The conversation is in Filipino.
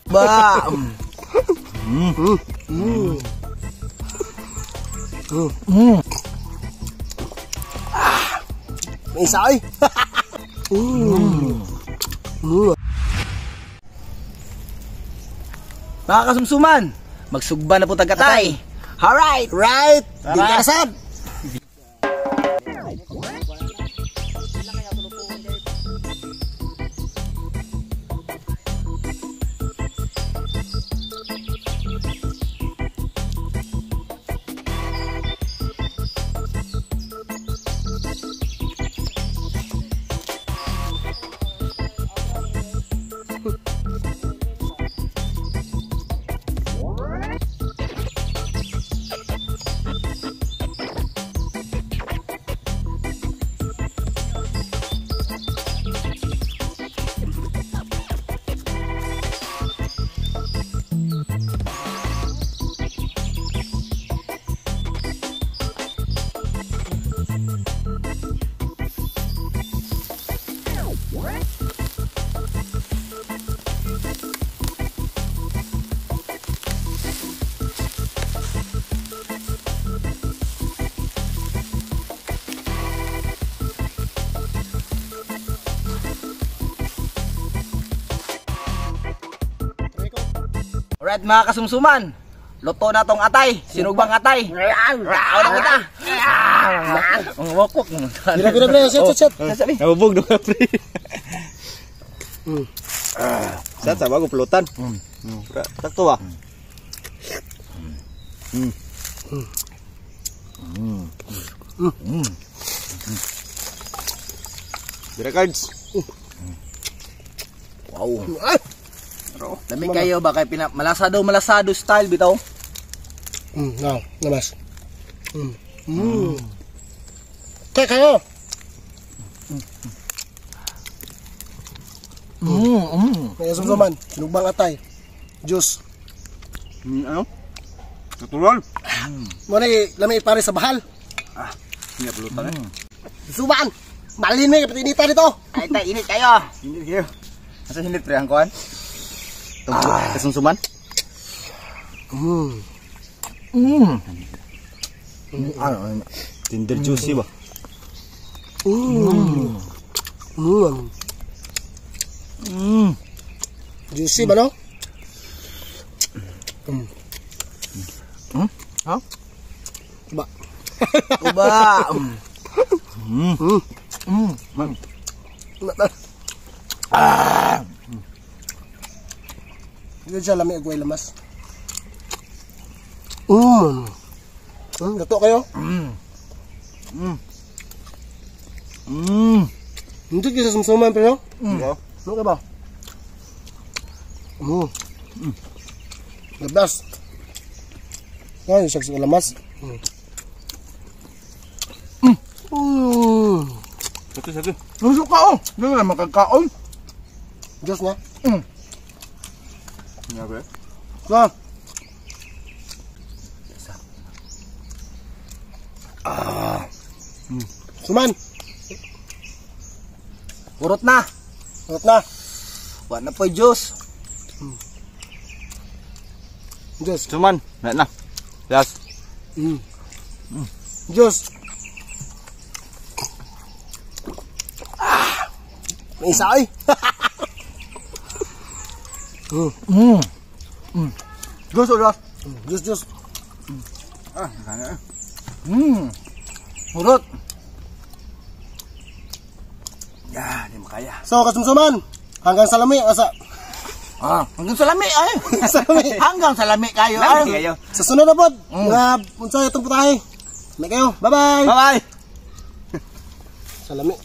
Ba. May isa ay. Mga kasumsuman, magsugba na po tagatay. Alright. Right. Di ka nasab. Alright mga kasumsuman, luto na tong atay, sinugbang atay. Rao na kita. Ang wakok. Bila, set. Nabubog doon ka, pre. Set, sama ko pulutan. Sakto ba? Bira cards. Wow. Dami kayo ba kay malasado style bitaw. No, namas. Kaya kayo. May sumsuman, sinugbang atay. Juice. Ano? Natural. Muna lami ipare sa bahal. Hindi pulutan eh. Suban! Malin may kapatinitan dito. Ay tay, init kayo. Hindi kayo. Asa hindi pre ang kuan? Kasumsuman? Tender juicy ba? Juicy ba no? Ha? Ba. Uba. Hindi siya lami agway lamas. Dato kayo? Hindi kayo sa sumsuman pero? Ano ka ba? The best. Yan, siya sa lamas. Satu. Nusok ka oh. Hindi na makakaon. Diyos na. Ini apa ya? Nah. Suman. Urot na. Urot na. Wa na po juice. Juice. Cuman, na. Yes. Juice. May isa ay. Juice ulit. Juice. Nakanya. Urot. Ya, di makaya. So, kasumsuman. Hanggang sa lami. Hanggang sa lami ay. Hanggang sa lami kayo. Lami kayo. Sa sunod na po. Unsa itong putahe. May kayo. Bye-bye. Bye-bye. Sa lami.